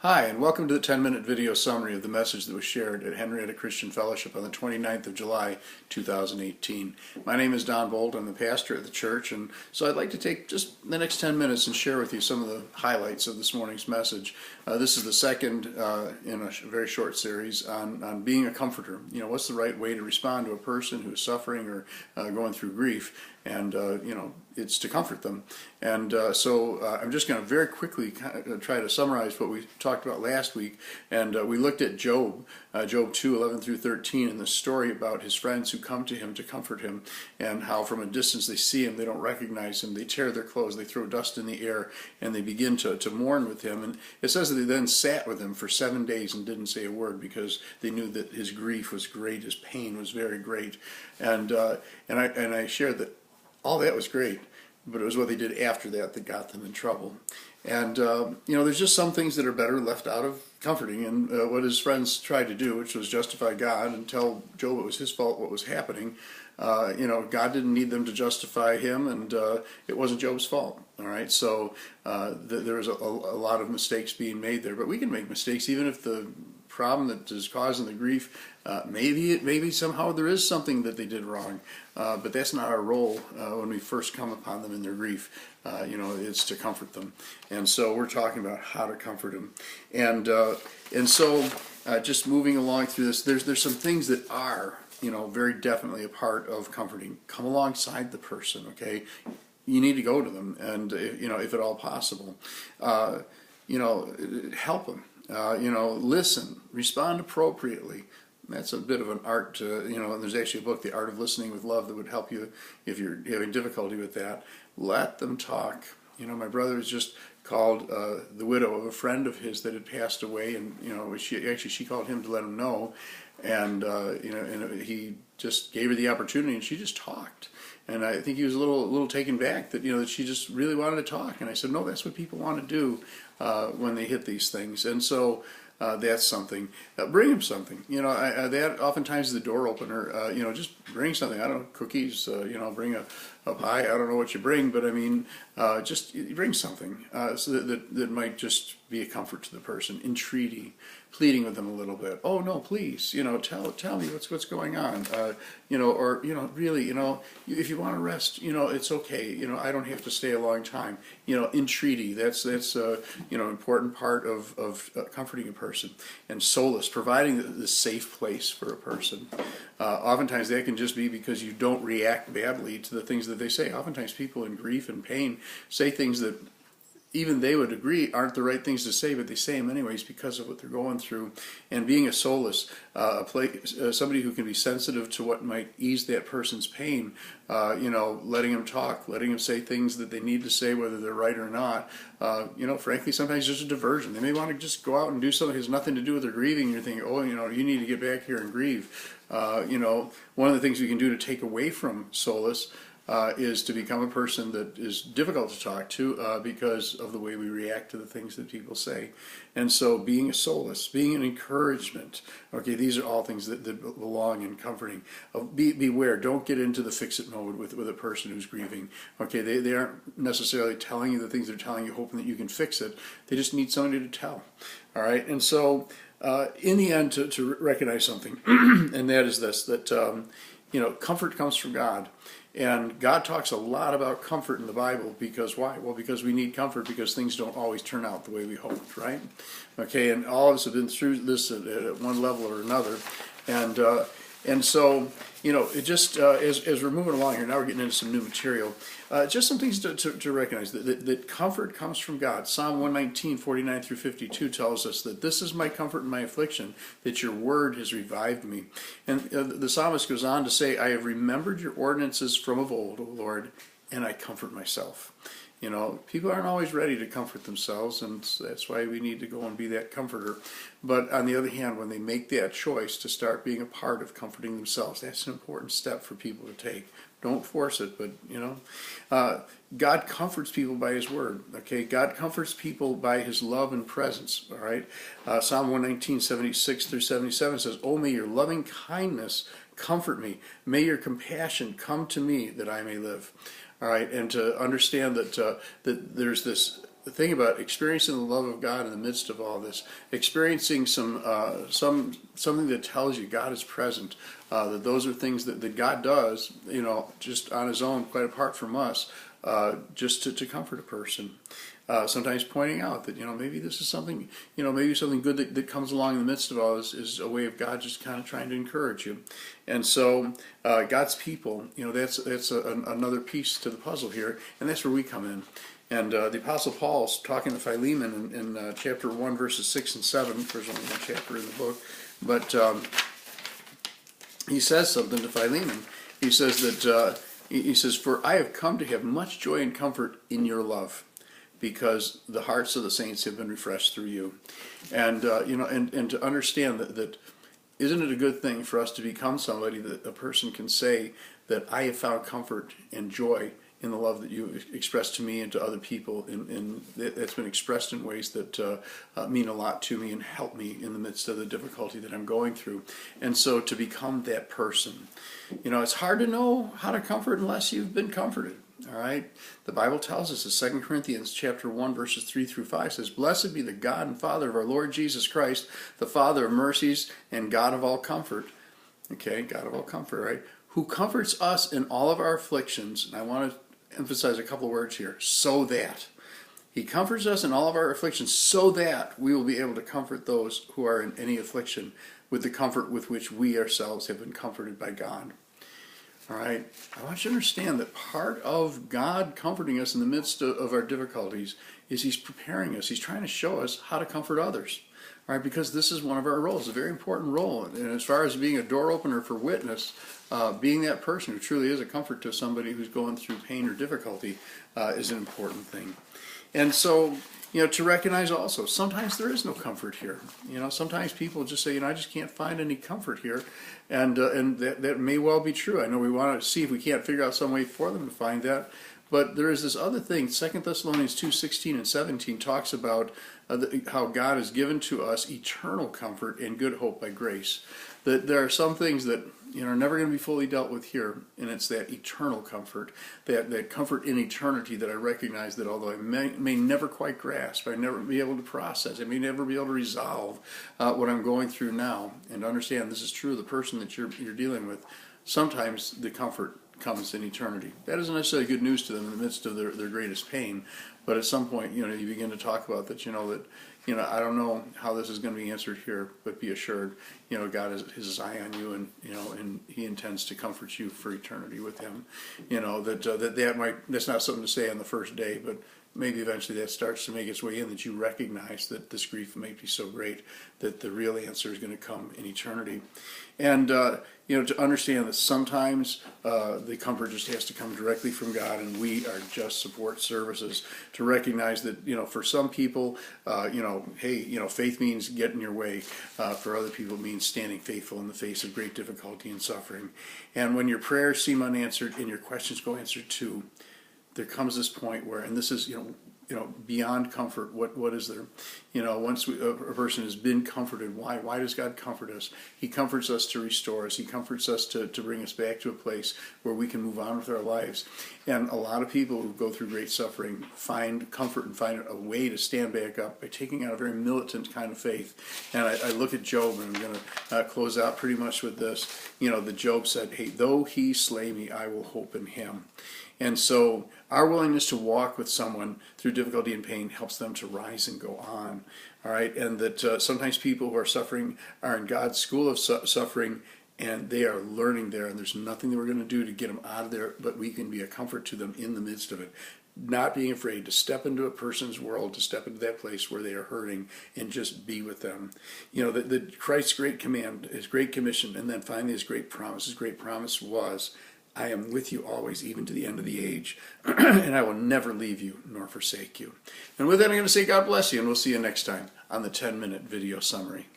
Hi, and welcome to the 10-minute video summary of the message that was shared at Henrietta Christian Fellowship on the 29th of July, 2018. My name is Don Bolt. I'm the pastor at the church, and so I'd like to take just the next 10 minutes and share with you some of the highlights of this morning's message. This is the second in a very short series on being a comforter. You know, what's the right way to respond to a person who is suffering or going through grief? And, it's to comfort them. And so I'm just going to very quickly try to summarize what we talked about last week. And we looked at Job, Job 2:11 through 13, and the story about his friends who come to him to comfort him, and how from a distance they see him, they don't recognize him, they tear their clothes, they throw dust in the air, and they begin to mourn with him. And it says that they then sat with him for 7 days and didn't say a word because they knew that his grief was great, his pain was very great. And I shared that all that was great, but it was what they did after that got them in trouble. And, there's just some things that are better left out of comforting. And what his friends tried to do, which was justify God and tell Job it was his fault what was happening. God didn't need them to justify him, and it wasn't Job's fault. All right, so there was a lot of mistakes being made there. But we can make mistakes even if the problem that is causing the grief, maybe somehow there is something that they did wrong, but that's not our role when we first come upon them in their grief. It's to comfort them, and so we're talking about how to comfort them, and so just moving along through this, there's some things that are very definitely a part of comforting. Come alongside the person, okay? You need to go to them, and if at all possible, help them. Listen, respond appropriately. That's a bit of an art and there's actually a book, The Art of Listening with Love, that would help you if you're having difficulty with that. Let them talk. My brother was just called the widow of a friend of his that had passed away, and she called him to let him know, and he just gave her the opportunity, and she just talked. And I think he was a little taken back that that she just really wanted to talk. And I said, no, that's what people want to do when they hit these things. And so that's something. Bring him something. That oftentimes is the door opener. Just bring something. I don't know, cookies. Bring a pie. I don't know what you bring, but I mean, just bring something so that might just be a comfort to the person. Entreaty, pleading with them a little bit. Oh no, please. Tell me what's going on. Really, if you want to rest, it's okay. I don't have to stay a long time. Entreaty. That's important part of comforting a person. And solace, providing the safe place for a person. Oftentimes that can just be because you don't react badly to the things that they say. Oftentimes people in grief and pain say things that even they would agree aren't the right things to say, but they say them anyways because of what they're going through. And being a solace, somebody who can be sensitive to what might ease that person's pain, letting them talk, letting them say things that they need to say, whether they're right or not. Frankly, sometimes just a diversion. They may want to just go out and do something that has nothing to do with their grieving. You're thinking, you need to get back here and grieve. One of the things we can do to take away from solace is to become a person that is difficult to talk to because of the way we react to the things that people say. And so being a solace, being an encouragement, okay, these are all things that belong in comforting. Beware, don't get into the fix-it mode with a person who's grieving. Okay, they aren't necessarily telling you the things they're telling you, hoping that you can fix it. They just need somebody to tell. All right, and so in the end, to recognize something, and that is this, that comfort comes from God. And God talks a lot about comfort in the Bible because why? Well, because we need comfort because things don't always turn out the way we hoped, right? Okay, and all of us have been through this at one level or another. And so, it just, as we're moving along here, now we're getting into some new material, just some things to recognize, that comfort comes from God. Psalm 119, 49 through 52 tells us that this is my comfort in my affliction, that your word has revived me. And the psalmist goes on to say, I have remembered your ordinances from of old, O Lord, and I comfort myself. People aren't always ready to comfort themselves, and that's why we need to go and be that comforter. But on the other hand, when they make that choice to start being a part of comforting themselves, that's an important step for people to take. Don't force it, but, God comforts people by His Word, okay? God comforts people by His love and presence, all right? Psalm 119, 76 through 77 says, Oh, may your loving kindness comfort me. May your compassion come to me that I may live. All right, and to understand that there's this the thing about experiencing the love of God in the midst of all this, experiencing something that tells you God is present, that those are things that God does, just on His own, quite apart from us, just to comfort a person. Sometimes pointing out that maybe this is something, maybe something good that comes along in the midst of all this is a way of God just kind of trying to encourage you. And so God's people, that's another piece to the puzzle here, and that's where we come in. And the Apostle Paul's talking to Philemon in chapter 1, verses 6 and 7. There's only one chapter in the book, but he says something to Philemon. He says that he says, "For I have come to have much joy and comfort in your love, because the hearts of the saints have been refreshed through you." And and to understand that isn't it a good thing for us to become somebody that a person can say that I have found comfort and joy in the love that you expressed to me and to other people, and that's been expressed in ways that mean a lot to me and help me in the midst of the difficulty that I'm going through. And so to become that person, it's hard to know how to comfort unless you've been comforted. All right, the Bible tells us in 2 Corinthians chapter 1, verses 3 through 5 says, "Blessed be the God and Father of our Lord Jesus Christ, the Father of mercies and God of all comfort." Okay, God of all comfort, right? "Who comforts us in all of our afflictions." And I want to emphasize a couple of words here. So that. He comforts us in all of our afflictions so that we will be able to comfort those who are in any affliction with the comfort with which we ourselves have been comforted by God. All right, I want you to understand that part of God comforting us in the midst of our difficulties is He's preparing us. He's trying to show us how to comfort others. All right, because this is one of our roles, a very important role. And as far as being a door opener for witness, being that person who truly is a comfort to somebody who's going through pain or difficulty is an important thing. And so, to recognize also, sometimes there is no comfort here. Sometimes people just say, I just can't find any comfort here. And that may well be true. I know we want to see if we can't figure out some way for them to find that. But there is this other thing. 2 Thessalonians 2:16 and 17 talks about how God has given to us eternal comfort and good hope by grace. That there are some things that are never going to be fully dealt with here, and it's that eternal comfort, that comfort in eternity that I recognize that although I may never quite grasp, I never be able to process, I may never be able to resolve what I'm going through now, and understand this is true of the person that you're dealing with. Sometimes the comfort comes in eternity. That isn't necessarily good news to them in the midst of their greatest pain, but at some point, you begin to talk about that, I don't know how this is going to be answered here, but be assured, God has His eye on you, and He intends to comfort you for eternity with Him. That's not something to say on the first day, but maybe eventually that starts to make its way in, that you recognize that this grief may be so great that the real answer is going to come in eternity. And, to understand that sometimes the comfort just has to come directly from God, and we are just support services. To recognize that, for some people, faith means getting your way. For other people, it means standing faithful in the face of great difficulty and suffering. And when your prayers seem unanswered and your questions go answered too, there comes this point where, and this is, beyond comfort, what is there? Once a person has been comforted, why does God comfort us? He comforts us to restore us. He comforts us to bring us back to a place where we can move on with our lives. And a lot of people who go through great suffering find comfort and find a way to stand back up by taking out a very militant kind of faith. And I look at Job, and I'm going to close out pretty much with this. That Job said, "Hey, though He slay me, I will hope in Him." And so our willingness to walk with someone through difficulty and pain helps them to rise and go on. All right, and that sometimes people who are suffering are in God's school of suffering, and they are learning there, and there's nothing that we're going to do to get them out of there, but we can be a comfort to them in the midst of it. Not being afraid to step into a person's world, to step into that place where they are hurting, and just be with them. That Christ's great command, His great commission, and then finally His great promise. His great promise was, I am with you always, even to the end of the age, and I will never leave you nor forsake you. And with that, I'm going to say God bless you, and we'll see you next time on the 10-minute video summary.